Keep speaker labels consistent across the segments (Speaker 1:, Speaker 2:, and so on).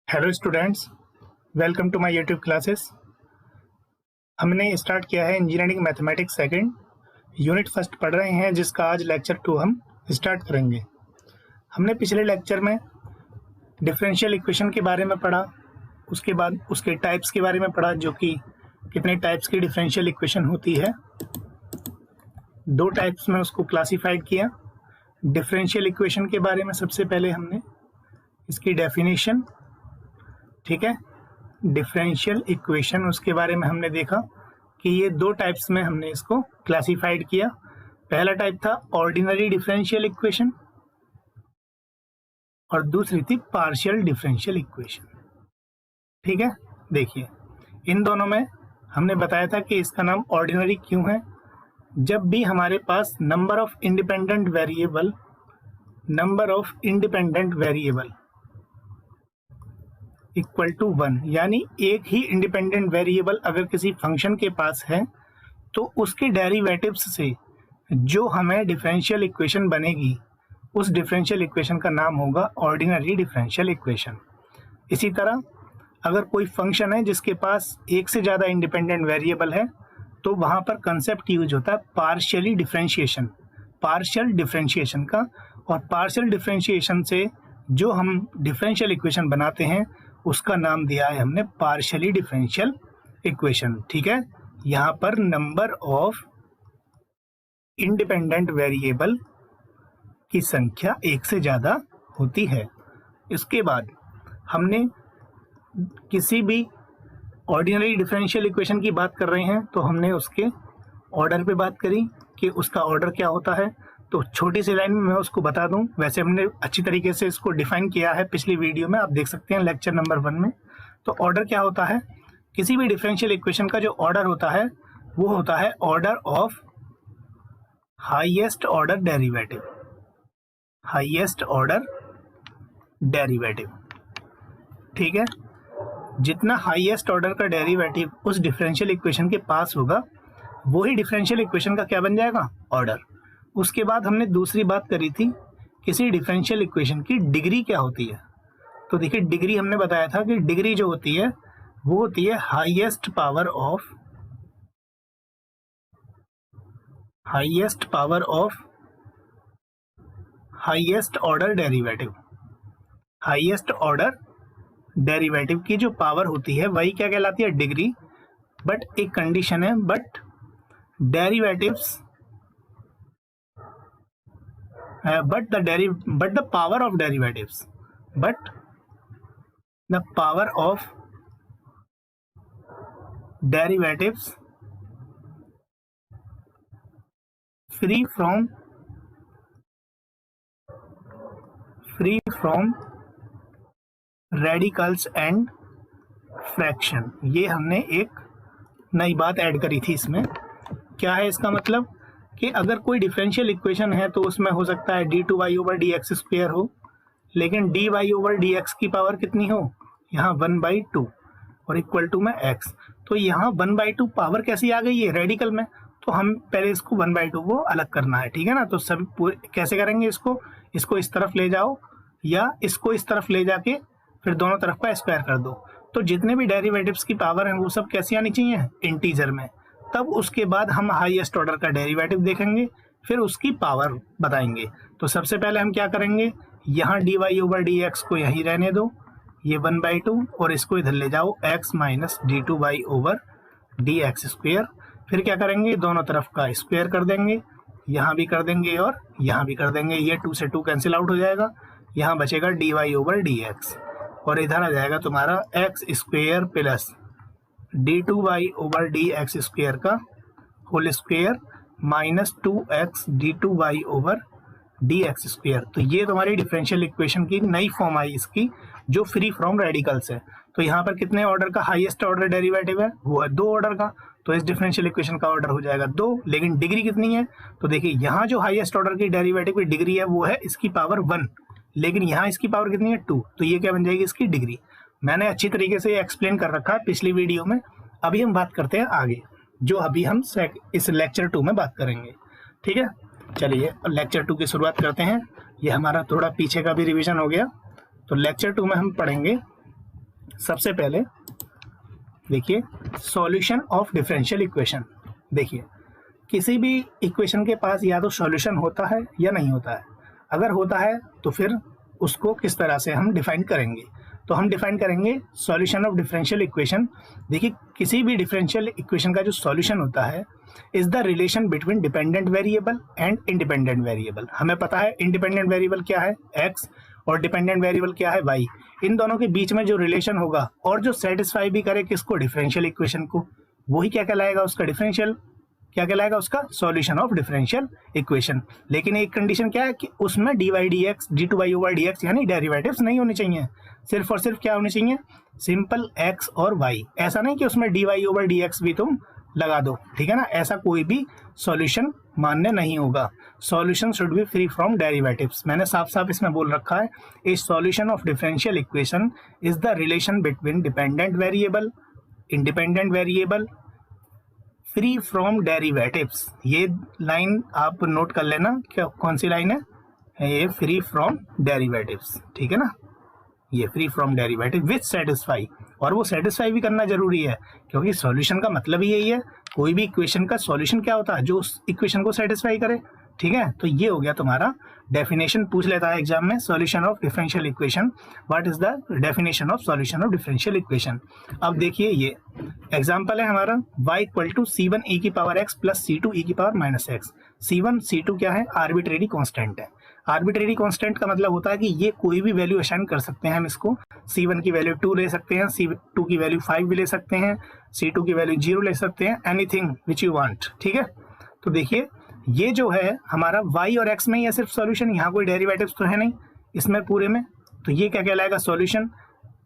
Speaker 1: Hello students, welcome to my YouTube classes. हमने start किया है engineering mathematics second unit first पढ़ रहे हैं, जिसका आज लेक्चर 2 हम स्टार्ट करेंगे। हमने पिछले लेक्चर में डिफरेंशियल इक्वेशन के बारे में पढ़ा, उसके बाद उसके टाइप्स के बारे में पढ़ा, जो कि कितने टाइप्स की डिफरेंशियल इक्वेशन होती है। 2 टाइप्स में उसको क्लासिफाइड किया। डिफरेंशियल इक्वेशन के बारे में सबसे पहले हमने इसकी डेफिनेशन, ठीक है, डिफरेंशियल इक्वेशन, उसके बारे में हमने देखा कि ये 2 टाइप्स में हमने इसको क्लासिफाइड किया। पहला टाइप था ऑर्डिनरी डिफरेंशियल इक्वेशन और दूसरी थी पार्शियल डिफरेंशियल इक्वेशन। ठीक है, देखिए इन दोनों में हमने बताया था कि इसका नाम ऑर्डिनरी क्यों है। जब भी हमारे पास number of independent variable equal to 1, यानी एक ही इंडिपेंडेंट वेरिएबल अगर किसी फंक्शन के पास है तो उसके डेरिवेटिव्स से जो हमें डिफरेंशियल इक्वेशन बनेगी, उस डिफरेंशियल इक्वेशन का नाम होगा ऑर्डिनरी डिफरेंशियल इक्वेशन। इसी तरह अगर कोई फंक्शन है जिसके पास एक से ज़्यादा इंडिपेंडेंट वेरिएबल है तो वहाँ पर कंसेप्ट यूज होता है पार्शियल डिफरेंशिएशन का। और पार्शियल डिफरेंशिएशन से जो हम डिफरेंशियल इक्वेशन बनाते हैं उसका नाम दिया है हमने पार्शियली डिफरेंशियल इक्वेशन। ठीक है, यहाँ पर नंबर ऑफ इंडिपेंडेंट वेरिएबल की संख्या एक से ज़्यादा होती है। इसके बाद हमने किसी भी ऑर्डिनरी डिफरेंशियल इक्वेशन की बात कर रहे हैं तो हमने उसके ऑर्डर पे बात करी कि उसका ऑर्डर क्या होता है। तो छोटी सी लाइन में मैं उसको बता दूं, वैसे हमने अच्छी तरीके से इसको डिफाइन किया है पिछली वीडियो में, आप देख सकते हैं लेक्चर नंबर 1 में। तो ऑर्डर क्या होता है, किसी भी डिफरेंशियल इक्वेशन का जो ऑर्डर होता है वो होता है order of highest order derivative. ठीक है, जितना हाईएस्ट ऑर्डर का डेरिवेटिव उस डिफरेंशियल इक्वेशन के पास होगा वही डिफरेंशियल इक्वेशन का क्या बन जाएगा, ऑर्डर। उसके बाद हमने दूसरी बात करी थी किसी डिफरेंशियल इक्वेशन की डिग्री क्या होती है। तो देखिए डिग्री हमने बताया था कि डिग्री जो होती है वो होती है हाईएस्ट ऑर्डर डेरिवेटिव की जो पावर होती है वही क्या कहलाती है, डिग्री। बट एक कंडीशन है, but the power of derivatives free from radicals and fraction, ये हमने एक नई बात ऐड करी थी। इसमें क्या है, इसका मतलब कि अगर कोई डिफरेंशियल इक्वेशन है तो उसमें हो सकता है d2y/dx² हो, लेकिन dy/dx की पावर कितनी हो, यहाँ 1/2 और इक्वल टू में x। तो यहाँ 1/2 पावर कैसी आ गई है रेडिकल में, तो हम पहले इसको 1/2 को अलग करना है। ठीक है ना, तो सब कैसे करेंगे, इसको इस तरफ ले जाओ या इसको इस तरफ ले जाके फिर दोनों तरफ का स्क्वायर कर दो। तो जितने भी डेरिवेटिव्स की पावर हैं वो सब कैसी आनी चाहिए, इंटीजर में। तब उसके बाद हम हाईएस्ट ऑर्डर का डेरिवेटिव देखेंगे, फिर उसकी पावर बताएंगे। तो सबसे पहले हम क्या करेंगे, यहाँ dy/dx को यहीं रहने दो, ये 1/2, और इसको इधर ले जाओ x माइनस d2y/dx²। फिर क्या करेंगे, दोनों तरफ का स्क्वायर कर देंगे, यहाँ भी कर देंगे और यहाँ भी कर देंगे। ये 2 से 2 कैंसिल आउट हो जाएगा, यहाँ बचेगा dy/dx और इधर आ जाएगा तुम्हारा x² प्लस d2y/dx² का whole square minus 2x d2y/dx²। तो ये तुम्हारी डिफरेंशियल इक्वेशन की नई फॉर्म आई इसकी, जो फ्री फ्रॉम रेडिकल्स है। तो यहाँ पर कितने ऑर्डर का हाईएस्ट ऑर्डर डेरिवेटिव है, वो है 2 ऑर्डर का। तो इस डिफरेंशियल इक्वेशन का ऑर्डर हो जाएगा 2, लेकिन डिग्री कितनी है, तो देखिए यहाँ जो हाईएस्ट ऑर्डर की डेरिवेटिव की डिग्री है वो है इसकी पावर 1, लेकिन यहाँ इसकी पावर कितनी है, 2। तो ये क्या बन जाएगी, इसकी डिग्री। मैंने अच्छी तरीके से एक्सप्लेन कर रखा है पिछली वीडियो में। अभी हम बात करते हैं आगे, जो अभी हम इस लेक्चर 2 में बात करेंगे। ठीक है, चलिए लेक्चर 2 की शुरुआत करते हैं। ये हमारा थोड़ा पीछे का भी रिवीजन हो गया। तो लेक्चर 2 में हम पढ़ेंगे सबसे पहले देखिए सॉल्यूशन ऑफ डिफरेंशियल इक्वेशन। देखिए किसी भी इक्वेशन के पास या तो सॉल्यूशन होता है या नहीं होता है। अगर होता है तो फिर उसको किस तरह से हम डिफाइन करेंगे, तो हम डिफाइन करेंगे सॉल्यूशन ऑफ डिफरेंशियल इक्वेशन। देखिए किसी भी डिफरेंशियल इक्वेशन का जो सॉल्यूशन होता है is the relation between dependent variable and independent variable. हमें पता है इंडिपेंडेंट वेरिएबल क्या है x और डिपेंडेंट वेरिएबल क्या है y। इन दोनों के बीच में जो रिलेशन होगा और जो सेटिस्फाई भी करे किसको, डिफरेंशियल इक्वेशन को, वही क्या कहलाएगा, उसका डिफरेंशियल, क्या कहलाएगा, उसका सॉल्यूशन ऑफ डिफरेंशियल इक्वेशन। लेकिन एक कंडीशन क्या है कि उसमें dy dx d2y/dx यानी डेरिवेटिव्स नहीं होने चाहिए, सिर्फ और सिर्फ क्या होने चाहिए, सिंपल x और y। ऐसा नहीं कि उसमें dy/dx भी तुम लगा दो, ठीक है ना, ऐसा कोई भी सॉल्यूशन मान्य नहीं होगा। Solution should be free from derivatives. मैंने साफ साफ इसमें बोल रखा है, ए solution of differential equation is the relation between dependent variable, independent variable, free from derivatives. ये लाइन आप नोट कर लेना, क्या कौन सी लाइन है, ये फ्री फ्रॉम डेरिवेटिव्स, ठीक है ना, ये free from derivative which satisfy, और वो सेटिस्फाई भी करना जरूरी है क्योंकि सॉल्यूशन का मतलब ही यही है। कोई भी इक्वेशन का सॉल्यूशन क्या होता है, जो उस इक्वेशन को सेटिस्फाई करे, ठीक है। तो ये हो गया तुम्हारा डेफिनेशन, पूछ लेता है एग्जाम में, solution of differential equation, what is the definition of solution of differential equation. अब देखिए ये एग्जांपल है हमारा, y equal to c1e⁻x plus c2e⁻−x। c1 c2 क्या है, आर्बिट्रेरी कांस्टेंट है। आर्बिट्रेरी कांस्टेंट का मतलब होता है कि ये कोई भी वैल्यू असाइन कर सकते हैं हम इसको, c1 की वैल्यू 2 ले सकते हैं, c2 की वैल्यू 5 भी ले सकते हैं, c2 की वैल्यू 0 ले सकते हैं, एनीथिंग विच यू वांट, ठीक है। तो देखिए ये जो है हमारा y और x में ही है सिर्फ सॉल्यूशन, यहाँ कोई डेरिवेटिव्स तो है नहीं इसमें पूरे में, तो ये क्या कहलाएगा, सॉल्यूशन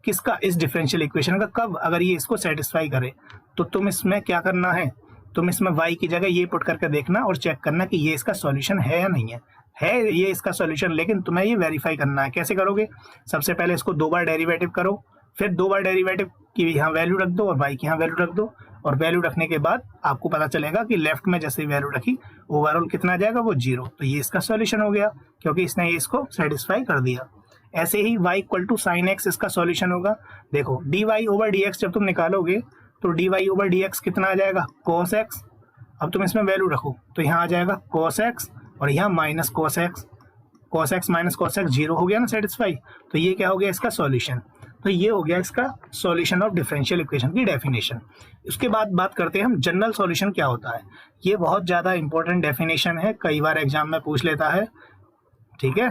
Speaker 1: किसका, इस डिफरेंशियल इक्वेशन का। कब, अगर ये इसको सेटिस्फाई करे। तो तुम इसमें क्या करना है, तुम इसमें y की जगह ये पुट करके देखना और चेक करना कि ये इसका सॉल्यूशन है या नहीं है ये इसका सॉल्यूशन, लेकिन तुम्हें ये वेरीफाई करना है। कैसे करोगे, सबसे पहले इसको 2 बार डेरिवेटिव करो, फिर 2 बार डेरिवेटिव की यहाँ वैल्यू रख दो और y की यहाँ वैल्यू रख दो, और वैल्यू रखने के बाद आपको पता चलेगा कि लेफ्ट में जैसे वैल्यू रखी ओवरऑल कितना आ जाएगा, वो 0। तो ये इसका सॉल्यूशन हो गया क्योंकि इसने ये इसको सेटिस्फाई कर दिया। ऐसे ही y equal to sine x इसका सॉल्यूशन होगा। देखो dy/dx जब तुम निकालोगे तो dy/dx कितना आ जाएगा, cos x। अब तुम इसमें वैल्यू रखो तो यहाँ आ जाएगा cos x और यहाँ minus cos x, cos x minus cos x 0 हो गया ना सेटिस्फाई। तो ये क्या हो गया, इसका सॉल्यूशन। तो ये हो गया इसका सॉल्यूशन ऑफ डिफरेंशियल इक्वेशन की डेफिनेशन। उसके बाद बात करते हैं हम जनरल सॉल्यूशन क्या होता है। ये बहुत ज़्यादा इंपॉर्टेंट डेफिनेशन है, कई बार एग्जाम में पूछ लेता है, ठीक है,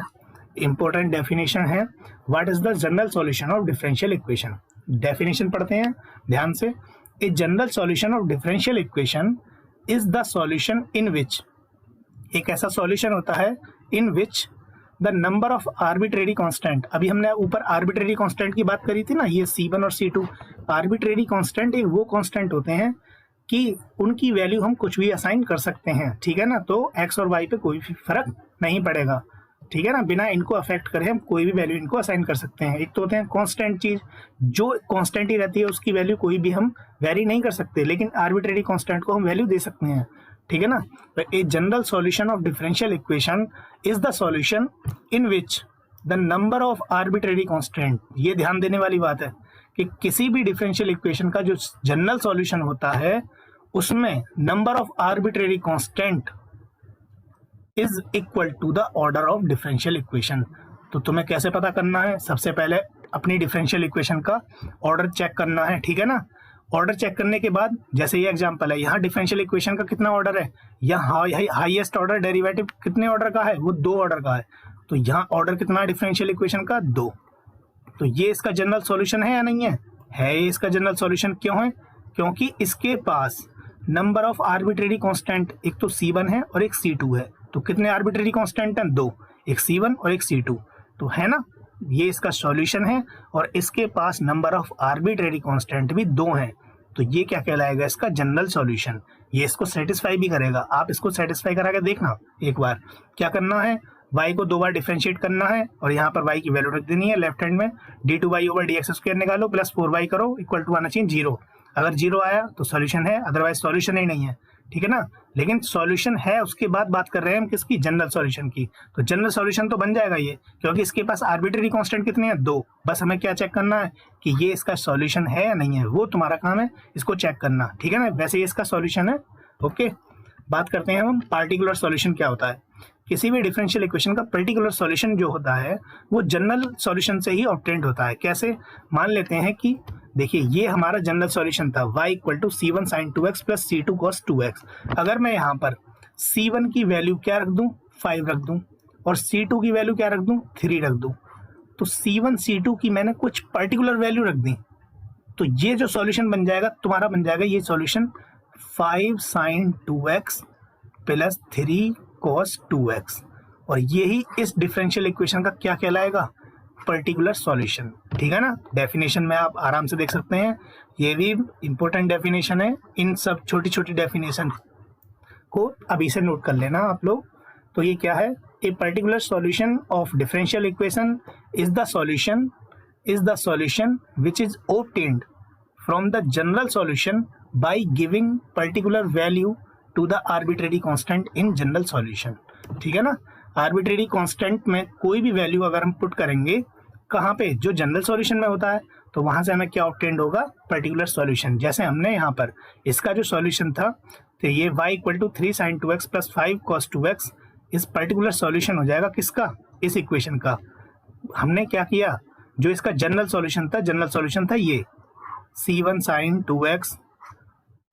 Speaker 1: इंपॉर्टेंट डेफिनेशन है। What is the general solution of differential equation. Definition पढ़ते हैं ध्यान से। A general solution of differential equation is the solution in which, एक ऐसा सॉल्यूशन होता है in which the number of arbitrary constant. अभी हमने ऊपर आर्बिट्रेरी कांस्टेंट की बात करी थी ना, ये c1 और c2 आर्बिट्रेरी कांस्टेंट एक वो कांस्टेंट होते हैं कि उनकी वैल्यू हम कुछ भी असाइन कर सकते हैं, ठीक है ना। तो x और y पे कोई भी फर्क नहीं पड़ेगा, ठीक है ना, बिना इनको अफेक्ट करे हम कोई भी वैल्यू इनको असाइन कर सकते हैं। एक तो होते हैं कांस्टेंट चीज, जो कांस्टेंट ही रहती है उसकी वैल्यू कोई भी हम वेरी नहीं कर सकते, लेकिन आर्बिट्रेरी कांस्टेंट को हम वैल्यू दे सकते हैं, ठीक है ना। तो a general solution of differential equation is the solution in which the number of arbitrary constant. ये ध्यान देने वाली बात है कि किसी भी डिफरेंशियल इक्वेशन का जो जनरल सॉल्यूशन होता है उसमें number of arbitrary constant is equal to the order of differential equation. तो तुम्हें कैसे पता करना है, सबसे पहले अपनी डिफरेंशियल इक्वेशन का ऑर्डर चेक करना है, ठीक है ना। ऑर्डर चेक करने के बाद जैसे ये एग्जांपल है, यहाँ डिफरेंशियल इक्वेशन का कितना ऑर्डर है, यहाँ हाईएस्ट ऑर्डर डेरिवेटिव कितने ऑर्डर का है, वो 2 ऑर्डर का है। तो यहाँ ऑर्डर कितना डिफरेंशियल इक्वेशन का, 2। तो ये इसका जनरल सॉल्यूशन है या नहीं है ये इसका जनरल सॉल्यूशन। क्यों है, क्योंकि इसके पास नंबर ऑफ आर्बिट्रेरी कांस्टेंट एक तो c1 है और एक c2 है। तो कितने आर्बिट्रेरी कांस्टेंट हैं, 2, एक c1 और एक c2, तो है ना, ये इसका सॉल्यूशन है। और इसके पास नंबर ऑफ आर्बिट्रेरी कांस्टेंट भी 2 हैं, तो ये क्या कहलाएगा, इसका जनरल सॉल्यूशन। ये इसको सेटिस्फाई भी करेगा। आप इसको सेटिस्फाई करा के देखना एक बार। क्या करना है, y को 2 बार डिफरेंशिएट करना है और यहाँ पर y की वैल्यू रख देनी है लेफ्ट हैंड में, d2y/dx² निकालो प्लस 4y करो, इक्वल टू आना चाहिए 0। अगर 0 आया तो सॉल्यूशन है, अदरवाइज सॉल्यूशन ही नहीं है, ठीक है ना, लेकिन सॉल्यूशन है उसके बाद बात कर रहे हैं हम किसकी, जनरल सॉल्यूशन की। तो जनरल सॉल्यूशन तो बन जाएगा ये, क्योंकि इसके पास आर्बिट्रेरी कांस्टेंट कितने हैं, 2। बस हमें क्या चेक करना है कि ये इसका सॉल्यूशन है या नहीं है, वो तुम्हारा काम है इसको चेक करना, ठीक है ना। वैसे ये इसका सॉल्यूशन है, ओके। बात करते हैं हम पार्टिकुलर सॉल्यूशन क्या होता है। किसी भी डिफरेंशियल इक्वेशन का पर्टिकुलर सॉल्यूशन जो होता है वो जनरल सॉल्यूशन से ही ऑब्टेन्ड होता है। कैसे, मान लेते हैं कि देखिए ये हमारा जनरल सॉल्यूशन था y equal to c1 sin 2x plus c2 cos 2x। अगर मैं यहाँ पर c1 की वैल्यू क्या रख दूं, 5 रख दूं, और c2 की वैल्यू क्या रख दूं, 3 रख दूं, तो c1 c2 की मैंने कुछ पर्टिकुलर वैल्यू रख दी, तो ये जो सॉल्यूशन बन जाएगा तुम्हारा, बन जाएगा ये solution 5 sin 2x plus 3 cos 2x, और यही इस डिफरेंशियल इक्वेशन का क्या कहलाएगा, पर्टिकुलर सॉल्यूशन, ठीक है ना। डेफिनेशन में आप आराम से देख सकते हैं, ये भी इंपॉर्टेंट डेफिनेशन है। इन सब छोटी छोटी डेफिनेशन को अभी से नोट कर लेना आप लोग। तो ये क्या है, a particular solution of differential equation is the solution which is obtained from the general solution by giving particular value to the arbitrary constant in general solution, ठीक है ना। आर्बिट्रेरी कांस्टेंट में कोई भी वैल्यू अगर हम पुट करेंगे कहाँ पे, जो जनरल सॉल्यूशन में होता है, तो वहां से हमें क्या ऑब्टेन्ड होगा, पर्टिकुलर सॉल्यूशन। जैसे हमने यहाँ पर इसका जो सॉल्यूशन था, तो ये y equal to 3 sin 2x plus 5 cos 2x इस पर्टिकुलर सॉल्यूशन हो जाएगा किसका, इस इक्वेशन का। हमने क्या किया, जो इसका जनरल सॉल्यूशन था ये c1 sin 2x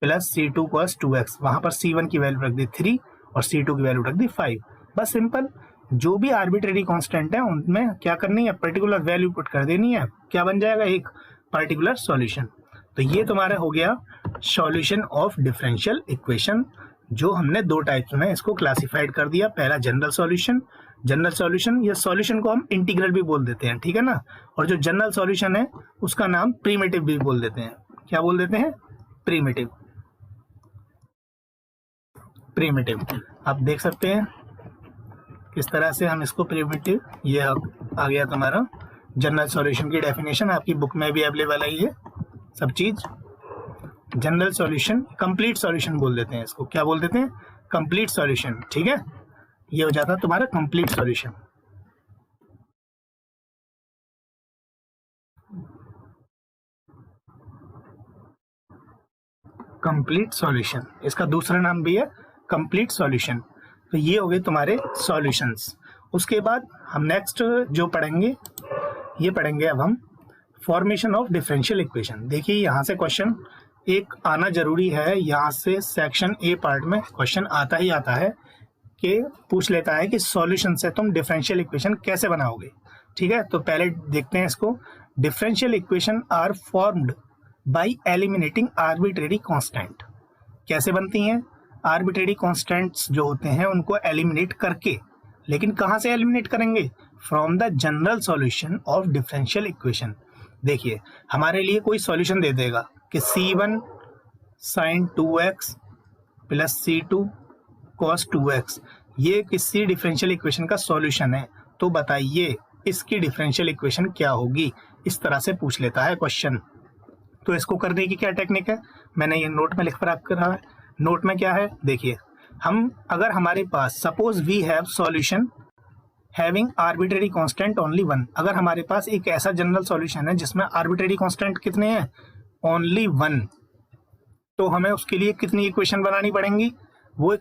Speaker 1: plus c2 cos 2x, वहां पर c1 की वैल्यू रख दी 3 और c2 की वैल्यू रख दी 5। बस सिंपल, जो भी आर्बिट्रेरी कांस्टेंट है उनमें क्या करनी है, पर्टिकुलर वैल्यू पुट कर देनी है, क्या बन जाएगा, एक पर्टिकुलर सॉल्यूशन। तो ये तुम्हारा हो गया सॉल्यूशन ऑफ डिफरेंशियल इक्वेशन, जो हमने 2 टाइप्स में इसको क्लासिफाइड कर दिया। पहला जनरल सॉल्यूशन, या सॉल्यूशन को हम इंटीग्रल भी बोल देते हैं, ठीक है ना। और जो जनरल सॉल्यूशन है उसका नाम प्रिमिटिव भी बोल देते हैं। क्या बोल देते हैं, प्रिमिटिव। आप देख सकते हैं किस तरह से हम इसको प्रिमिटिव, ये आ गया तुम्हारा जनरल सॉल्यूशन की डेफिनेशन, आपकी बुक में भी अवेलेबल है ये सब चीज। जनरल सॉल्यूशन, कंप्लीट सॉल्यूशन बोल देते हैं इसको, क्या बोल देते हैं, कंप्लीट सॉल्यूशन, ठीक है। ये हो जाता है तुम्हारा कंप्लीट सॉल्यूशन। कंप्लीट सॉल्यूशन, इसका दूसरा नाम भी है कंप्लीट सॉल्यूशन। तो ये हो गए तुम्हारे सॉल्यूशंस। उसके बाद हम नेक्स्ट जो पढ़ेंगे, ये पढ़ेंगे अब हम फॉर्मेशन ऑफ डिफरेंशियल इक्वेशन। देखिए यहाँ से क्वेश्चन एक आना जरूरी है, यहाँ से सेक्शन ए पार्ट में क्वेश्चन आता ही आता है कि पूछ लेता है कि सॉल्यूशन से तुम डिफरेंशियल इक्वेशन कैसे बनाओगे, ठीक है। तो पहले देखते हैं इसको। Differential equation are formed by eliminating arbitrary constant. कैसे बनती हैं, आर्बिट्रेरी कांस्टेंट्स जो होते हैं उनको एलिमिनेट करके, लेकिन कहाँ से एलिमिनेट करेंगे, from the general solution of differential equation. देखिए हमारे लिए कोई सॉल्यूशन दे देगा कि c1 sin 2x plus c2 cos 2x ये किसी डिफरेंशियल इक्वेशन का सॉल्यूशन है, तो बताइए इसकी डिफरेंशियल इक्वेशन क्या होगी, इस तरह से पूछ लेता है क्वेश्चन। तो इसको करने की क्या टेक्निक है, मैंने ये नोट में लिख कर रखा है। नोट में क्या है, देखिए हम अगर हमारे पास suppose we have solution having arbitrary constant only 1, अगर हमारे पास एक ऐसा जनरल सॉल्यूशन है जिसमें आर्बिट्रेरी कांस्टेंट कितने हैं, ओनली 1, तो हमें उसके लिए कितनी इक्वेशन बनानी पड़ेंगी, वो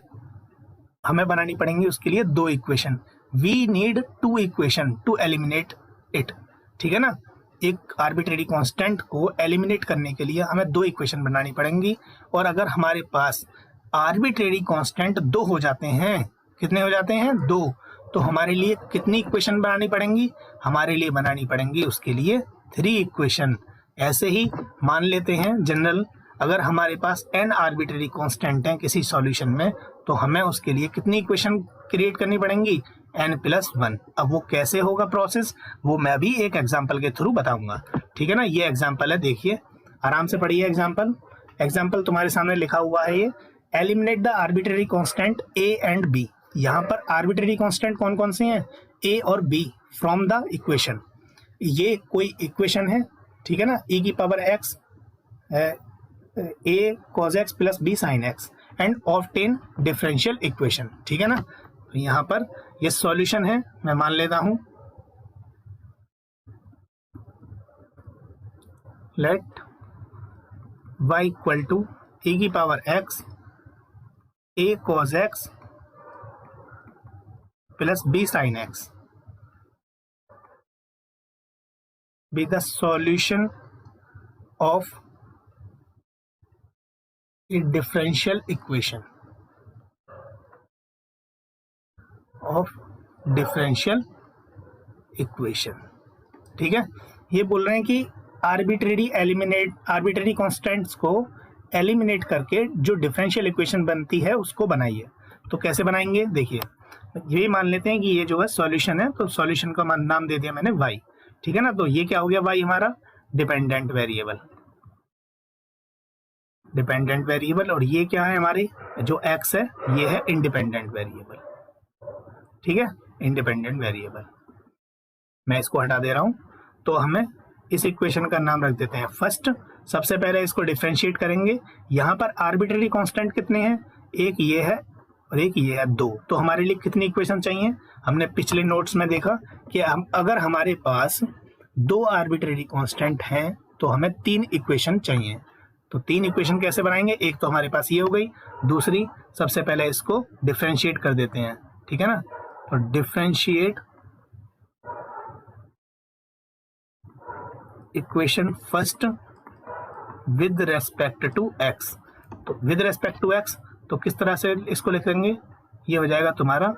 Speaker 1: हमें बनानी पड़ेंगी उसके लिए 2 equation. We need 2 equation to eliminate it, ठीक है ना। एक आर्बिट्रेरी कांस्टेंट को एलिमिनेट करने के लिए हमें 2 इक्वेशन बनानी पड़ेंगी। और अगर हमारे पास आर्बिट्रेरी कांस्टेंट 2 हो जाते हैं, कितने हो जाते हैं, 2, तो हमारे लिए कितनी इक्वेशन बनानी पड़ेंगी, हमारे लिए बनानी पड़ेंगी उसके लिए 3 इक्वेशन। ऐसे ही मान लेते हैं जनरल, अगर हमारे पास n आर्बिट्रेरी कांस्टेंट हैं किसी सॉल्यूशन में, तो हमें उसके लिए कितनी इक्वेशन क्रिएट करनी पड़ेंगी, n+1। अब वो कैसे होगा प्रोसेस, वो मैं भी एक एग्जांपल के थ्रू बताऊंगा, ठीक है ना। ये एग्जांपल है, देखिए आराम से पढ़िए एग्जांपल तुम्हारे सामने लिखा हुआ है ये, eliminate the arbitrary constant a and b। यहाँ पर आर्बिट्रेरी कांस्टेंट कौन कौन से हैं, a और b फ्रॉम द इक्वेशन। ये कोई इक्वेशन है, ठीक है ना, e की power x a cos x plus b sin x, and obtain differential equation, ठीक है ना। तो यहाँ पर ये सॉल्यूशन है, मैं मान लेता हूं let y equal to e की power x a cos x plus b sin x be the solution of a differential equation ठीक है। ये बोल रहे हैं कि आर्बिट्रेरी कॉन्स्टेंट्स को एलिमिनेट करके जो डिफरेंशियल इक्वेशन बनती है उसको बनाइए। तो कैसे बनाएंगे, देखिए ये मान लेते हैं कि ये जो है सॉल्यूशन है, तो सॉल्यूशन का नाम दे दिया मैंने y, ठीक है ना। तो ये क्या हो गया, y हमारा डिपेंडेंट वेरिएबल, और ये क्या है हमारी जो x है ये है इंडिपेंडेंट वेरिएबल, ठीक है, इंडिपेंडेंट वेरिएबल। मैं इसको हटा दे रहा हूं, तो हमें इस इक्वेशन का नाम रख देते हैं फर्स्ट। सबसे पहले इसको डिफरेंशिएट करेंगे। यहाँ पर आर्बिट्रेरी कांस्टेंट कितने हैं, एक ये है और एक ये है, 2। तो हमारे लिए कितनी इक्वेशन चाहिए, हमने पिछले नोट्स में देखा कि अगर हमारे पास 2 आर्बिट्रेरी कांस्टेंट हैं तो हमें 3 इक्वेशन चाहिए। तो 3 इक्वेशन कैसे बनाएंगे, एक तो हमारे पास ये हो गई, दूसरी सबसे पहले इसको डिफरेंशिएट कर देते हैं, ठीक है ना। तो differentiate equation first with respect to x। तो विद रेस्पेक्ट टू x तो किस तरह से इसको लिखेंगे, ये हो जाएगा तुम्हारा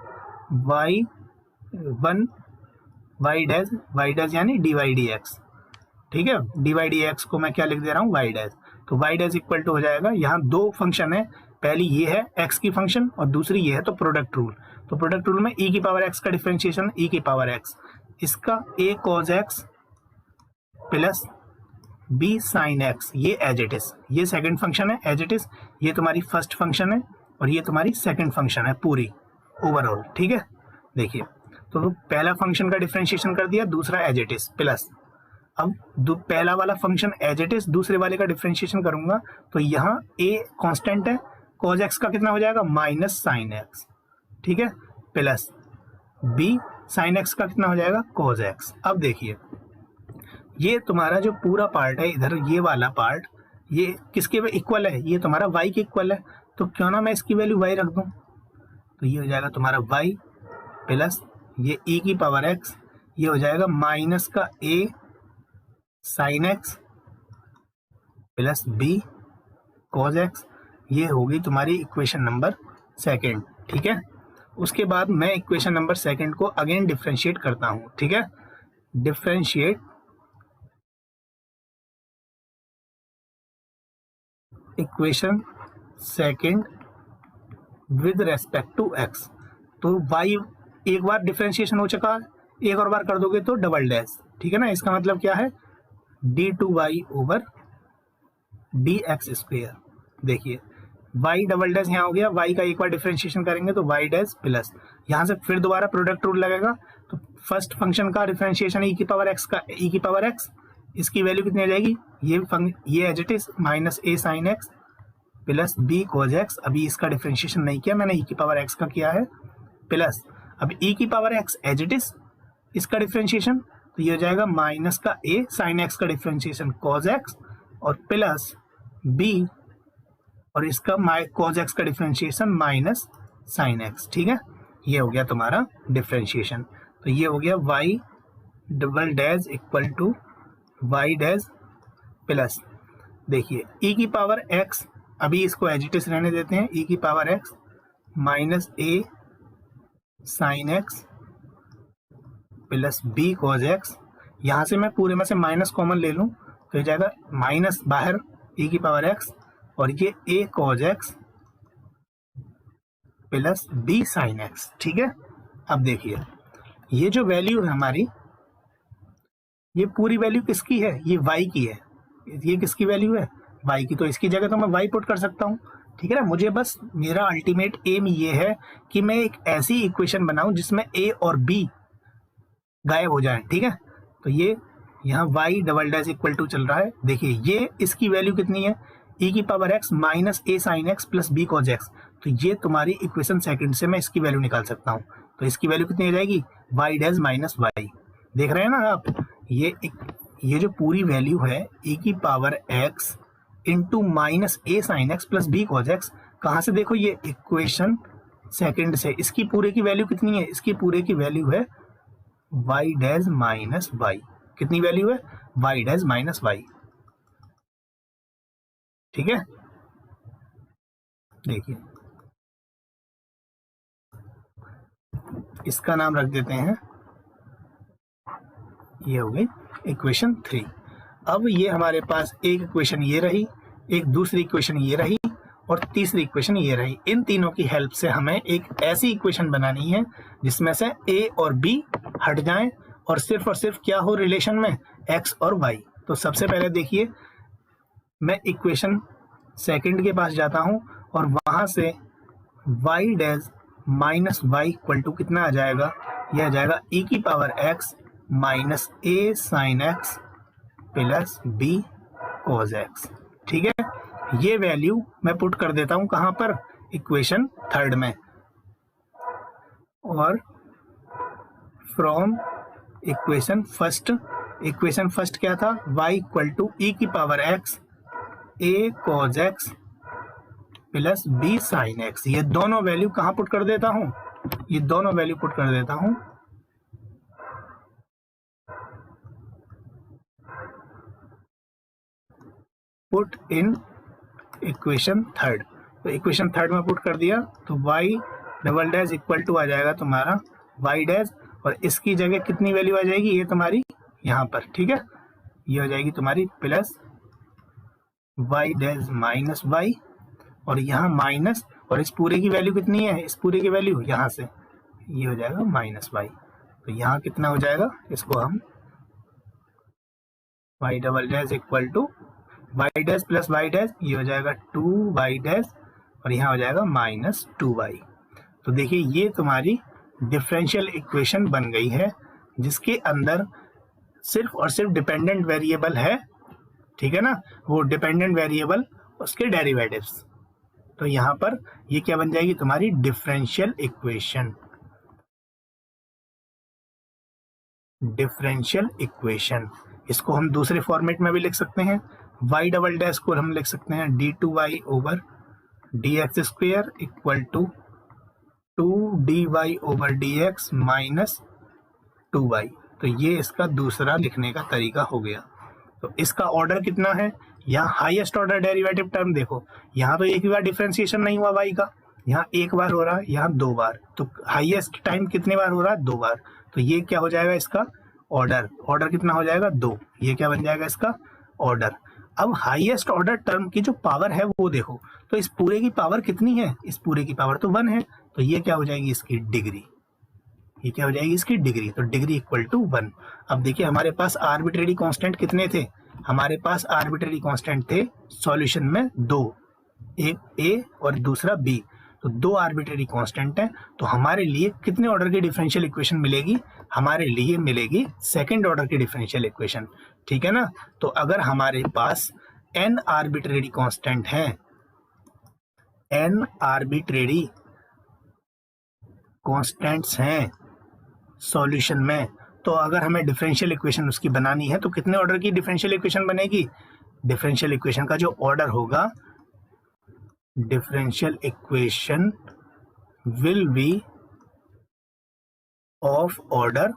Speaker 1: y1 y डैश यानी dy/dx, ठीक है। dy/dx को मैं क्या लिख दे रहा हूँ, y डैश। तो y डैश इक्वल टू हो जाएगा, यहाँ 2 फंक्शन है, पहली ये है x की फंक्शन और दूसरी ये है, तो प्रोडक्ट रूल। तो प्रोडक्ट रूल में e की पावर x का डिफरेंशिएशन e की पावर x, इसका a cos x plus b sin x, ये एज इट इज, ये सेकंड फंक्शन है एज इट इज, ये तुम्हारी फर्स्ट फंक्शन है और ये तुम्हारी सेकंड फंक्शन है पूरी ओवरऑल, ठीक है। देखिए तो पहला फंक्शन का डिफरेंशिएशन कर दिया, दूसरा एज इट इज प्लस, अब पहला वाला फंक्शन एज इट इज, दूसरे वाले का डिफरेंशिएशन करूंगा तो यहाँ a कांस्टेंट है, cos x का कितना हो जाएगा माइनस sin x, ठीक है, प्लस b sin x का कितना हो जाएगा cos x। अब देखिए ये तुम्हारा जो पूरा पार्ट है इधर, ये वाला पार्ट ये किसके इक्वल है, ये तुम्हारा y के इक्वल है, तो क्यों ना मैं इसकी वैल्यू y रख दूं। तो ये हो जाएगा तुम्हारा y प्लस ये e की पावर x, ये हो जाएगा माइनस का a sin x plus b cos x, ये होगी तुम्हारी इक्वेशन नंबर सेकंड, ठीक है। उसके बाद मैं इक्वेशन नंबर सेकंड को अगेन डिफरेंशिएट करता हूं, ठीक है। Differentiate equation second with respect to x। तो y एक बार डिफरेंशिएशन हो चुका है, एक और बार कर दोगे तो डबल डैश, ठीक है ना। इसका मतलब क्या है, d2y ओवर dx स्क्वायर। देखिए y डबल डैश यहाँ हो गया, y का एक बार डिफरेंशिएशन करेंगे तो y डैश प्लस, यहाँ से फिर दोबारा प्रोडक्ट रूल लगेगा, तो फर्स्ट फंक्शन का डिफरेंशिएशन e की पावर x का e की पावर x, इसकी वैल्यू कितनी आ जाएगी, ये as it is minus a sin x plus b cos x। अभी इसका डिफरेंशिएशन नहीं किया मैंने, e की पावर x का किया है, प्लस अब e की power x as it is, इसका डिफरेंशिएशन तो ये हो जाएगा माइनस का a sin x का डिफरेंशिएशन cos x और प्लस b और इसका cos x का डिफरेंशिएशन माइनस sin x, ठीक है। ये हो गया तुम्हारा डिफरेंशिएशन। तो ये हो गया y double dash equal to y dash plus, देखिए e की पावर x, अभी इसको एज इट इज रहने देते हैं, e की power x minus a sin x plus b cos x। यहाँ से मैं पूरे में से माइनस कॉमन ले लूँ तो ये जाएगा माइनस बाहर e की पावर x और ये a cos x plus b sin x, ठीक है। अब देखिए ये जो वैल्यू है हमारी, ये पूरी वैल्यू किसकी है, ये y की है, ये किसकी वैल्यू है y की, तो इसकी जगह तो मैं y पुट कर सकता हूँ, ठीक है ना। मुझे बस मेरा अल्टीमेट एम ये है कि मैं एक ऐसी इक्वेशन बनाऊं जिसमें a और b गायब हो जाए, ठीक है। तो ये यहाँ y double dash equal to चल रहा है, देखिए ये इसकी वैल्यू कितनी है, ई की power X minus A sine X plus B cos X. तो ये तुम्हारी इक्वेशन सेकंड से मैं इसकी वैल्यू निकाल सकता हूँ। तो इसकी वैल्यू कितनी हो जाएगी, वाई डैश माइनस वाई। देख रहे हैं ना आप, ये जो पूरी वैल्यू है ई की power X into minus A sine X plus B cos X, कहाँ से देखो, ये इक्वेशन सेकंड से। इसकी पूरे की वैल्यू कितनी है, इसकी पूरे की वैल्यू है वाई डैश माइनस वाई। कितनी वैल्यू है, वाई डैश माइनस वाई। ठीक है, देखिए इसका नाम रख देते हैं, ये हो गई इक्वेशन 3। अब ये हमारे पास एक इक्वेशन ये रही, एक दूसरी इक्वेशन ये रही और तीसरी इक्वेशन ये रही। इन तीनों की हेल्प से हमें एक ऐसी इक्वेशन बनानी है जिसमें से ए और बी हट जाएं और सिर्फ क्या हो रिलेशन में, एक्स और वाई। तो सबसे पहले देखिए, मैं इक्वेशन सेकंड के पास जाता हूं और वहां से Y dash minus Y equal to कितना आ जाएगा, यह आ जाएगा ई की power X minus A sine X plus B cos X. ठीक है, ये वैल्यू मैं पुट कर देता हूं कहां पर, इक्वेशन थर्ड में। और फ्रॉम इक्वेशन फर्स्ट क्या था, y इक्वल टू ई की power x a cos x plus b sin x। ये दोनों वैल्यू कहां पुट कर देता हूं, ये दोनों वैल्यू पुट कर देता हूं पुट इन इक्वेशन थर्ड। तो इक्वेशन थर्ड में पुट कर दिया तो y double dash equal to आ जाएगा तुम्हारा y डैश, और इसकी जगह कितनी वैल्यू आ जाएगी, ये तुम्हारी यहाँ पर। ठीक है, ये हो जाएगी तुम्हारी plus y dash minus y, और यहाँ माइनस, और इस पूरे की वैल्यू कितनी है, इस पूरे की वैल्यू यहाँ से ये हो जाएगा माइनस वाई। तो यहाँ कितना हो जाएगा, इसको हम y double dash equal to y dash plus y dash, ये हो जाएगा 2y डैश, और यहाँ हो जाएगा माइनस 2y। तो देखिए ये तुम्हारी डिफरेंशियल इक्वेशन बन गई है जिसके अंदर सिर्फ और सिर्फ डिपेंडेंट वेरिएबल है। ठीक है ना, वो डिपेंडेंट वेरिएबल उसके डेरिवेटिव्स। तो यहाँ पर ये क्या बन जाएगी तुम्हारी डिफरेंशियल इक्वेशन। इसको हम दूसरे फॉर्मेट में भी लिख सकते हैं, y डबल डैश को हम लिख सकते हैं d2y over dx square equal to 2dy over dx minus 2y। तो ये इसका दूसरा लिखने का तरीका हो गया। तो इसका ऑर्डर कितना है, यहाँ हाईएस्ट ऑर्डर डेरिवेटिव टर्म देखो, यहाँ तो एक बार डिफरेंशिएशन नहीं हुआ y का, यहाँ एक बार हो रहा है, यहाँ 2 बार। तो हाईएस्ट टाइम कितने बार हो रहा है, 2 बार। तो ये क्या हो जाएगा इसका ऑर्डर कितना हो जाएगा, 2। ये क्या बन जाएगा इसका ऑर्डर। अब हाईएस्ट ऑर्डर टर्म की जो पावर है वो देखो, तो इस पूरे की पावर कितनी है, इस पूरे की पावर तो 1 है। तो ये क्या हो जाएगी इसकी डिग्री, ये क्या हो जाएगी इसकी डिग्री। तो डिग्री इक्वल टू 1। अब देखिए हमारे पास आर्बिट्रेरी कांस्टेंट कितने थे, हमारे पास आर्बिट्रेरी कांस्टेंट थे सॉल्यूशन में 2, एक ए और दूसरा बी। तो 2 आर्बिट्रेरी कांस्टेंट है। तो हमारे लिए कितने ऑर्डर की डिफरेंशियल इक्वेशन मिलेगी, हमारे लिए मिलेगी सेकंड ऑर्डर की डिफरेंशियल इक्वेशन। ठीक है ना, तो अगर हमारे पास n आर्बिट्रेरी कांस्टेंट है, n आर्बिट्रेरी कांस्टेंट्स हैं सॉल्यूशन में, तो अगर हमें डिफरेंशियल इक्वेशन उसकी बनानी है तो कितने ऑर्डर की डिफरेंशियल इक्वेशन बनेगी, डिफरेंशियल इक्वेशन का जो ऑर्डर होगा, differential equation will be of order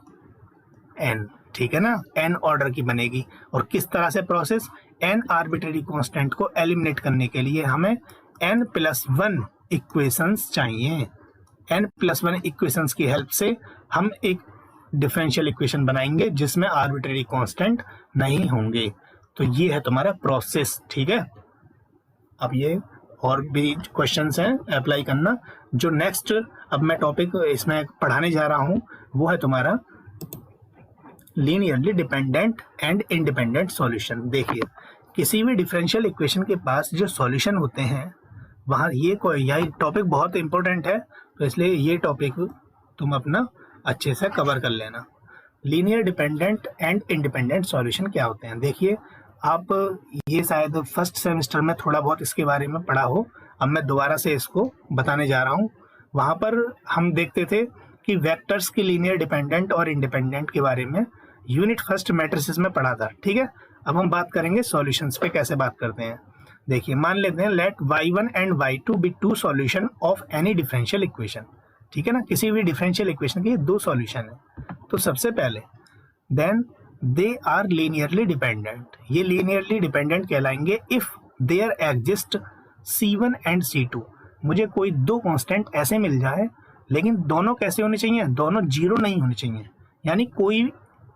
Speaker 1: n। ठीक है ना, n ऑर्डर की बनेगी। और किस तरह से प्रोसेस, n आर्बिट्रेरी कांस्टेंट को एलिमिनेट करने के लिए हमें n+1 इक्वेशंस चाहिए। n+1 इक्वेशंस की हेल्प से हम एक डिफरेंशियल इक्वेशन बनाएंगे जिसमें आर्बिट्रेरी कांस्टेंट नहीं होंगे। तो ये है तुम्हारा प्रोसेस। ठीक है, अब ये और भी क्वेश्चंस हैं अप्लाई करना। जो नेक्स्ट अब मैं टॉपिक इसमें पढ़ाने जा रहा हूँ वो है तुम्हारा linearly dependent and independent solution. देखिए किसी भी डिफरेंशियल इक्वेशन के पास जो सॉल्यूशन होते हैं वहाँ यही टॉपिक बहुत इंपॉर्टेंट है, तो इसलिए ये टॉपिक तुम अपना अच्छे से कवर कर लेना। Linear dependent and independent solution क्या होते हैं, देखिए आप ये शायद फर्स्ट सेमेस्टर में थोड़ा बहुत इसके बारे में पढ़ा हो, अब मैं दोबारा से इसको बताने जा रहा हूँ। वहाँ पर हम देखते थे कि वेक्टर्स की लीनियर डिपेंडेंट और इंडिपेंडेंट के बारे में यूनिट फर्स्ट मैट्रिसेस में पढ़ा था, ठीक है। अब हम बात करेंगे सॉल्यूशंस पे कैसे बात करते हैं। देखिए, मान लेते हैं let y1 and y2 be two solution of any differential equation, ठीक है ना। किसी भी डिफरेंशियल इक्वेशन के दो सॉल्यूशन है। तो सबसे पहले then they are linearly dependent, ये लीनियरली डिपेंडेंट कहलाएंगे if there exist C1 and C2। मुझे कोई दो कांस्टेंट ऐसे मिल जाए, लेकिन दोनों कैसे होने चाहिए, दोनों जीरो नहीं होने चाहिए, यानी कोई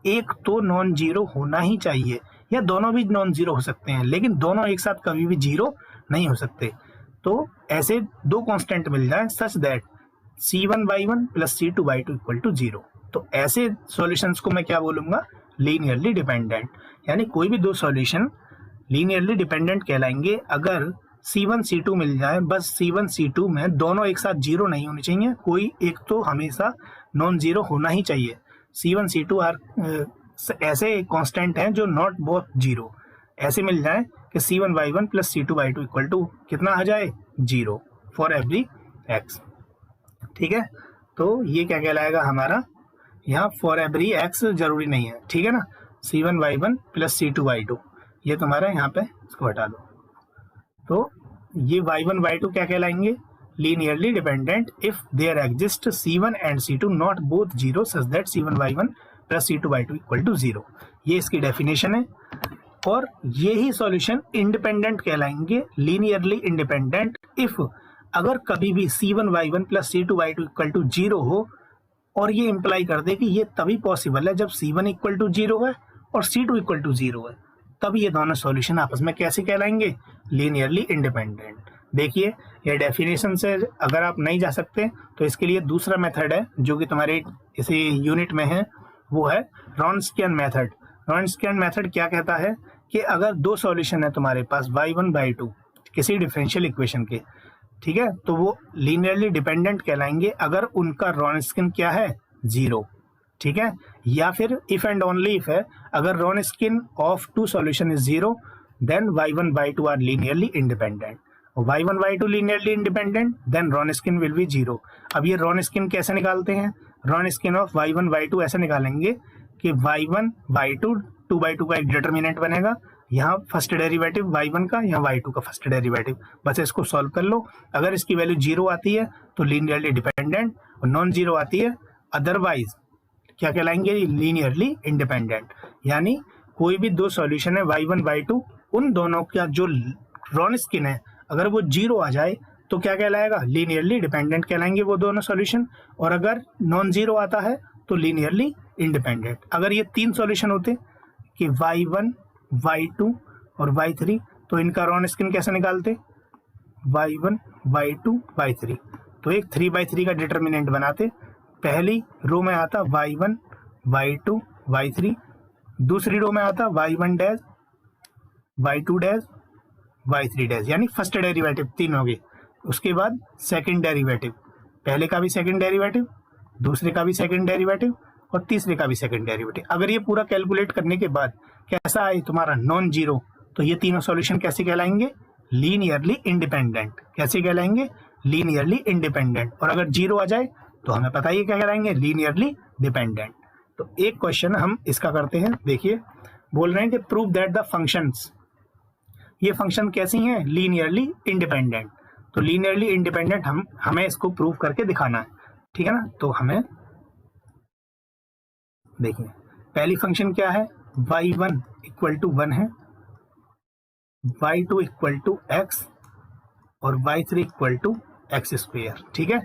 Speaker 1: एक तो नॉन जीरो होना ही चाहिए, या दोनों भी नॉन जीरो हो सकते हैं, लेकिन दोनों एक साथ कभी भी जीरो नहीं हो सकते। तो ऐसे दो कांस्टेंट मिल जाए such that C1y1 plus C2y2 equal to zero. तो ऐसे सॉल्यूशंस को मैं क्या बोलूंगा, लीनियरली डिपेंडेंट, यानी कोई भी दो सॉल्यूशन लीनियरली डिपेंडेंट कहलाएंगे अगर C1 C2 मिल जाए, बस C1 C2 में दोनों एक साथ जीरो नहीं होने चाहिए, कोई एक तो हमेशा नॉन जीरो होना ही चाहिए। C1 C2 आर ऐसे कांस्टेंट हैं जो नॉट बोथ जीरो, ऐसे मिल जाए कि C1y1 plus C2y2 equal to कितना आ जाए, जीरो फॉर एवरी x, ठीक है। तो ये क्या कहलाएगा हमारा, यहाँ फॉर एवरी x जरूरी नहीं है, ठीक है ना। C1y1 प्लस C2y2 ये तुम्हारा यहाँ पे इसको हटा दो, तो ये y1 y2 क्या कहलाएंगे, linearly dependent if there exist C1 and C2 not both zero such that C1y1 plus C2y2 equal to zero. ये इसकी डेफिनेशन है। और ये ही सॉल्यूशन इंडिपेंडेंट कहलाएंगे, लीनियरली इंडिपेंडेंट इफ अगर कभी भी C1y1 plus C2y2 equal to zero हो, और ये इंप्लाई कर दे कि ये तभी पॉसिबल है जब C1 इक्वल टू जीरो है और C2 इक्वल टू जीरो है, तब ये दोनों सॉल्यूशन आपस में कैसे कहलाएंगे, लीनियरली इंडिपेंडेंट। देखिए, ये डेफिनेशन से अगर आप नहीं जा सकते तो इसके लिए दूसरा मेथड है जो कि तुम्हारे इसी यूनिट में है, वो है रॉन्स्कियन मेथड। रॉन्स्कियन मेथड क्या कहता है कि अगर दो सॉल्यूशन है तुम्हारे पास y1 y2 किसी डिफरेंशियल इक्वेशन के, ठीक है, तो वो लीनियरली डिपेंडेंट कहलाएंगे अगर उनका रॉन्स्कियन क्या है, जीरो, ठीक है। या फिर इफ एंड ओनली इफ है, अगर Wronskian of two solution is zero then y1 y2 are linearly independent. y1 y2 linearly independent then Wronskian will be zero. अब ये रॉन्स्कियन कैसे निकालते हैं, रॉन्स्कियन ऑफ y1 y2 ऐसे निकालेंगे कि y1 y2 2/2 का एक डिटर्मिनेंट बनेगा, यहाँ फर्स्ट डेरिवेटिव y1 का, यहाँ y2 का फर्स्ट डेरिवेटिव, बस इसको सॉल्व कर लो। अगर इसकी वैल्यू जीरो आती है तो लीनियरली डिपेंडेंट, और नॉन जीरो आती है अदरवाइज क्या कहलाएंगे, लीनियरली इंडिपेंडेंट। यानी कोई भी दो सॉल्यूशन है y1 y2, उन दोनों का जो रॉन्स्कियन है अगर वो जीरो आ जाए तो क्या कहलाएगा, लीनियरली डिपेंडेंट कहलाएंगे वो दोनों सॉल्यूशन, और अगर नॉन जीरो आता है तो लीनियरली इंडिपेंडेंट। अगर ये तीन सॉल्यूशन होते कि y1 y2 और y3, तो इनका रॉन्स्कियन कैसे निकालते, y1 y2 y3, तो एक 3/3 का डिटर्मिनेंट बनाते। पहली रो में आता y1 y2 y3, दूसरी रो में आता y1 dash y2 dash y3 dash, यानी फर्स्ट डेरिवेटिव तीन हो गए। उसके बाद सेकंड डेरिवेटिव, पहले का भी सेकंड डेरिवेटिव, दूसरे का भी सेकंड डेरिवेटिव, और तीसरे का भी सेकंड डेरिवेटिव। अगर ये पूरा कैलकुलेट करने के बाद कैसा आए तुम्हारा नॉन जीरो, तो ये तीनों सॉल्यूशन कैसे कहलाएंगे, लीनियरली इंडिपेंडेंट। कैसे कहलाएंगे, लीनियरली इंडिपेंडेंट। और अगर जीरो आ जाए तो हमें पता ही क्या कहलाएंगे, लीनियरली डिपेंडेंट। तो एक क्वेश्चन हम इसका करते हैं। देखिए, बोल रहे हैं कि प्रूव दैट द फंक्शंस, ये फंक्शन कैसी हैं, लीनियरली इंडिपेंडेंट। तो लीनियरली इंडिपेंडेंट हमें इसको प्रूव करके दिखाना है, ठीक है ना। तो हमें देखिए, पहली फंक्शन क्या है, y1 इक्वल टू 1 है, y2 इक्वल टू x और y3 equal to x square, ठीक है।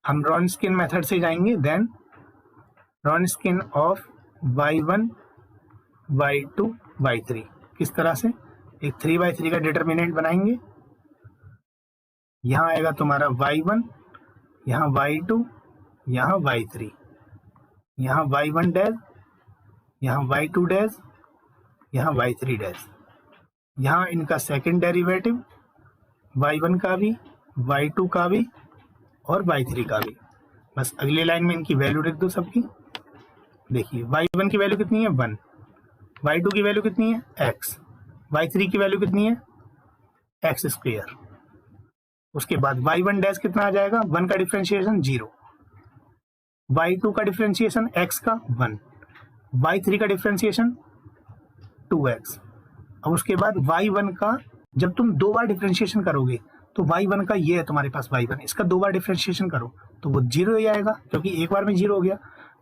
Speaker 1: हम रॉन्स्कियन मेथड से जाएंगे। Then रॉन्स्कियन of y1 y2 y3 किस तरह से, एक 3/3 का डिटर्मिनेंट बनाएंगे। यहाँ आएगा तुम्हारा y1, यहाँ y2, यहाँ y3, यहाँ y1 डैश, यहाँ y2 डैश, यहाँ y3 डैश, यहाँ इनका सेकंड डेरिवेटिव y1 का भी, y2 का भी और y3 का भी। बस अगली लाइन में इनकी वैल्यू लिख दो सबकी। देखिए, y1 की वैल्यू कितनी है, 1, y2 की वैल्यू कितनी है x, y3 की वैल्यू कितनी है एक्स स्क्वायर। उसके बाद y1 डैश कितना आ जाएगा, 1 का डिफ्रेंशिएशन 0, y2 का डिफ्रेंशिएशन x का 1, y3 का डिफ्रेंशिएशन 2x। अब उसके बाद y1 का जब तुम 2 बार डिफ्रेंशिएशन करोगे तो y1 का ये है तुम्हारे पास y1, इसका 2 बार डिफ्रेंशिएशन करो तो वो 0 ही आएगा क्योंकि एक बार में 0 हो गया।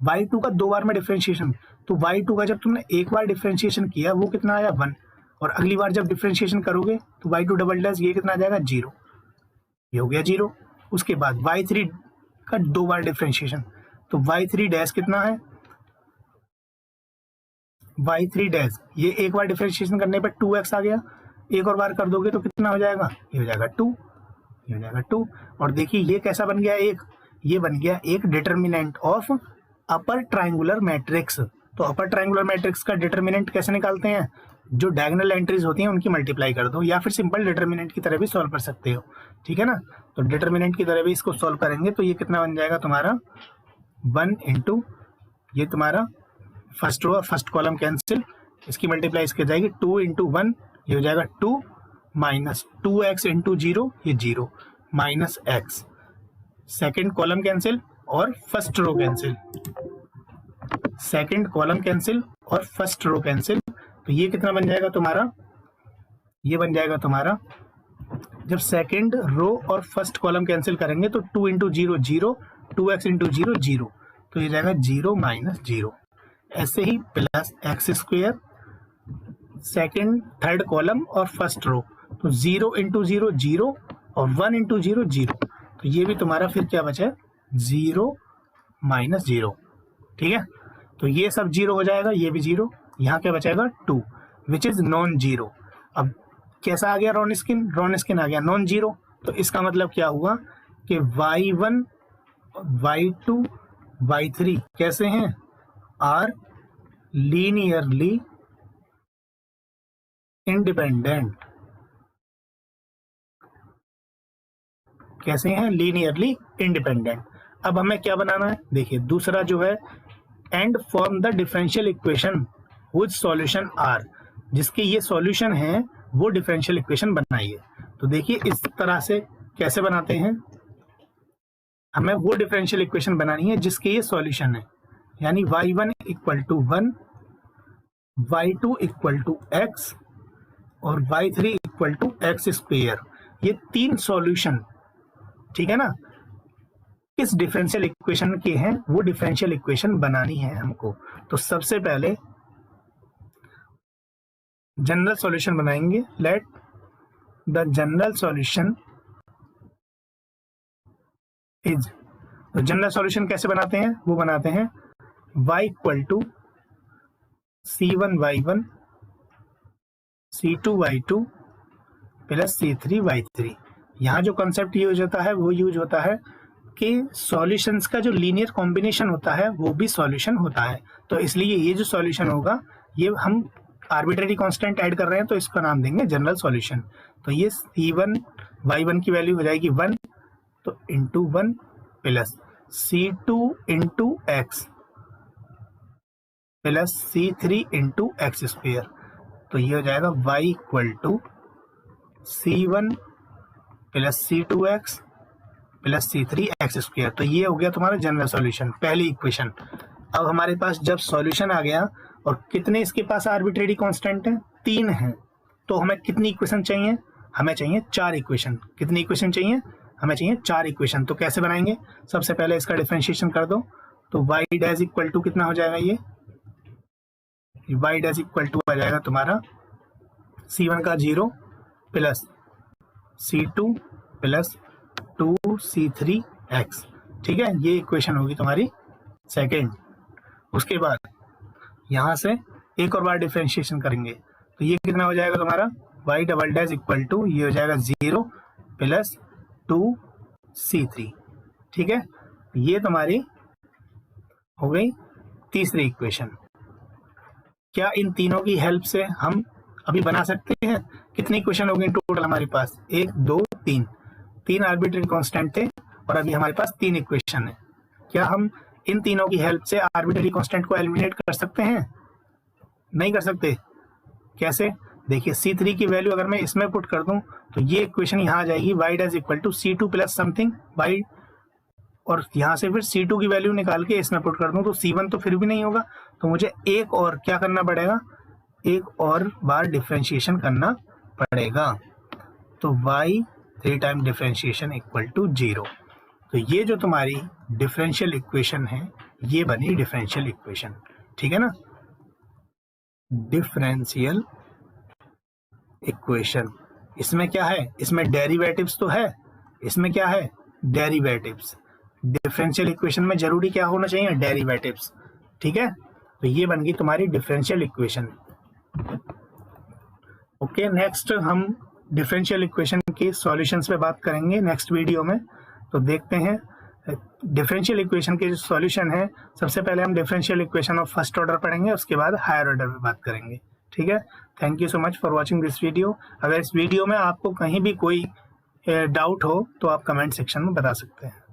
Speaker 1: y2 का 2 बार में डिफ्रेंशिएशन, तो y2 का जब तुमने एक बार डिफ्रेंशिएशन किया वो कितना आया 1, और अगली बार जब डिफ्रेंशिएशन करोगे तो y2 डबल डैश ये कितना आ जाएगा 0, ये हो गया 0। उसके बाद y3 का 2 बार डिफ्रेंशिएशन, तो y3 डैश कितना है y3 डैश, ये एक बार डिफरेंशिएशन करने पर 2x आ गया, एक और बार कर दोगे तो कितना हो जाएगा, ये हो जाएगा 2, ये हो जाएगा 2। और देखिए ये कैसा बन गया, ये बन गया एक determinant of upper triangular matrix. तो अपर ट्रायंगुलर मैट्रिक्स का डिटर्मिनेंट कैसे निकालते हैं, जो डायगोनल एंट्रीज होती हैं उनकी मल्टीप्लाई कर दो, या फिर सिंपल डिटर्मिनेंट की तरह भी सॉल्व कर सकते हो, ठीक है ना। तो डिटर्मिनेंट की तरह भी इसको सॉल्व करेंगे तो ये कितना बन जाएगा तुम्हारा 1 इंटू, ये तुम्हारा first row first column cancel, इसकी मल्टीप्लाई इसके जाएगी 2 इंटू 1, ये हो जाएगा 2 माइनस 2x इंटू 0, ये 0 minus x, second column cancel और first row cancel, second column cancel और फर्स्ट रो कैंसिल। तो ये कितना बन जाएगा तुम्हारा, ये बन जाएगा तुम्हारा, जब सेकेंड रो और फर्स्ट कॉलम कैंसिल करेंगे तो 2 इंटू 0 0, 2x इंटू 0 0, तो ये जाएगा 0 माइनस 0, ऐसे ही plus X square second third column और फर्स्ट रो, तो 0 इंटू 0 0 और 1 इंटू 0 0, तो ये भी तुम्हारा फिर क्या बचा 0 माइनस 0, ठीक है। तो ये सब 0 हो जाएगा, ये भी 0, यहाँ क्या बचेगा 2 विच इज नॉन जीरो। अब कैसा आ गया रॉन स्किन आ गया नॉन जीरो, तो इसका मतलब क्या हुआ कि y1 y2 y3 कैसे हैं, आर लीनियरली इंडिपेंडेंट, कैसे हैं लीनियरली इंडिपेंडेंट। अब हमें क्या बनाना है, देखिए दूसरा जो है and form the differential equation with solution are, जिसके ये सॉल्यूशन है वो डिफरेंशियल इक्वेशन बनाइए। तो देखिए इस तरह से कैसे बनाते हैं, हमें वो डिफरेंशियल इक्वेशन बनानी है जिसके ये सॉल्यूशन है, यानी y1 equal to 1, y2 equal to x और y3 equal to x square, ये तीन सॉल्यूशन, ठीक है ना, किस डिफरेंशियल इक्वेशन के हैं वो डिफरेंशियल इक्वेशन बनानी है हमको। तो सबसे पहले जनरल सॉल्यूशन बनाएंगे, let the general solution is, तो जनरल सॉल्यूशन कैसे बनाते हैं, वो बनाते हैं y equal to c1y1 c2y2 plus c3y3। यहाँ जो कॉन्सेप्ट यूज होता है वो यूज होता है कि सॉल्यूशंस का जो लीनियर कॉम्बिनेशन होता है वो भी सॉल्यूशन होता है। तो इसलिए ये जो सॉल्यूशन होगा ये हम आर्बिट्रेरी कांस्टेंट ऐड कर रहे हैं तो इसका नाम देंगे जनरल सॉल्यूशन। तो ये c1 y1 की वैल्यू हो जाएगी 1, तो into 1 plus c2 into x plus c3 into x square, तो ये हो जाएगा y equal to c1 plus c2x plus c3 x square. तो ये हो गया तुम्हारा जनरल सॉल्यूशन, पहली इक्वेशन। अब हमारे पास जब सॉल्यूशन आ गया और कितने इसके पास आर्बिट्रेरी कांस्टेंट हैं, 3 हैं, तो हमें कितनी इक्वेशन चाहिए, हमें चाहिए 4 इक्वेशन। कितनी इक्वेशन चाहिए, हमें चाहिए 4 इक्वेशन। तो कैसे बनाएंगे, सबसे पहले इसका डिफरेंशिएशन कर दो, तो y डैश इक्वल टू कितना हो जाएगा, ये y डैश इक्वल टू आ जाएगा तुम्हारा c1 का 0 प्लस c2 प्लस 2c3x, ठीक है, ये इक्वेशन होगी तुम्हारी सेकेंड। उसके बाद यहाँ से एक और बार डिफरेंशिएशन करेंगे तो ये कितना हो जाएगा तुम्हारा y double dash equal to, ये हो जाएगा 0 प्लस 2c3, ठीक है, ये तुम्हारी हो गई तीसरी इक्वेशन। क्या इन तीनों की हेल्प से हम अभी बना सकते हैं, कितनी इक्वेशन हो गई टोटल हमारे पास, 1 2 3 आर्बिट्रेरी कांस्टेंट थे और अभी हमारे पास 3 इक्वेशन है। क्या हम इन तीनों की हेल्प से आर्बिट्रेरी कांस्टेंट को एलिमिनेट कर सकते हैं, नहीं कर सकते। कैसे? देखिए C3 की वैल्यू अगर मैं इसमें पुट कर दूं तो ये इक्वेशन यहाँ आ जाएगी y dash equal to C2 plus something y, और यहाँ से फिर C2 की वैल्यू निकाल के इसमें पुट कर दूं तो C1 तो फिर भी नहीं होगा, तो मुझे एक और क्या करना पड़ेगा, एक और बार डिफ्रेंशिएशन करना पड़ेगा। तो y 3 time differentiation equal to 0। तो ये जो तुम्हारी डिफरेंशियल इक्वेशन है ये बनी डिफरेंशियल इक्वेशन, ठीक है ना। डिफरेंशियल इक्वेशन, इसमें क्या है, इसमें डेरिवेटिव्स तो है, इसमें क्या है, डेरिवेटिव्स। डिफरेंशियल इक्वेशन में जरूरी क्या होना चाहिए, डेरिवेटिव्स, ठीक है। तो ये बन गई तुम्हारी डिफरेंशियल इक्वेशन। ओके, नेक्स्ट हम डिफरेंशियल इक्वेशन की सॉल्यूशंस पे बात करेंगे नेक्स्ट वीडियो में। तो देखते हैं डिफरेंशियल इक्वेशन के जो सॉल्यूशन है, सबसे पहले हम differential equation of first order पढ़ेंगे, उसके बाद हायर ऑर्डर पे बात करेंगे, ठीक है। Thank you so much for watching this video. अगर इस वीडियो में आपको कहीं भी कोई डाउट हो तो आप कमेंट सेक्शन में बता सकते हैं।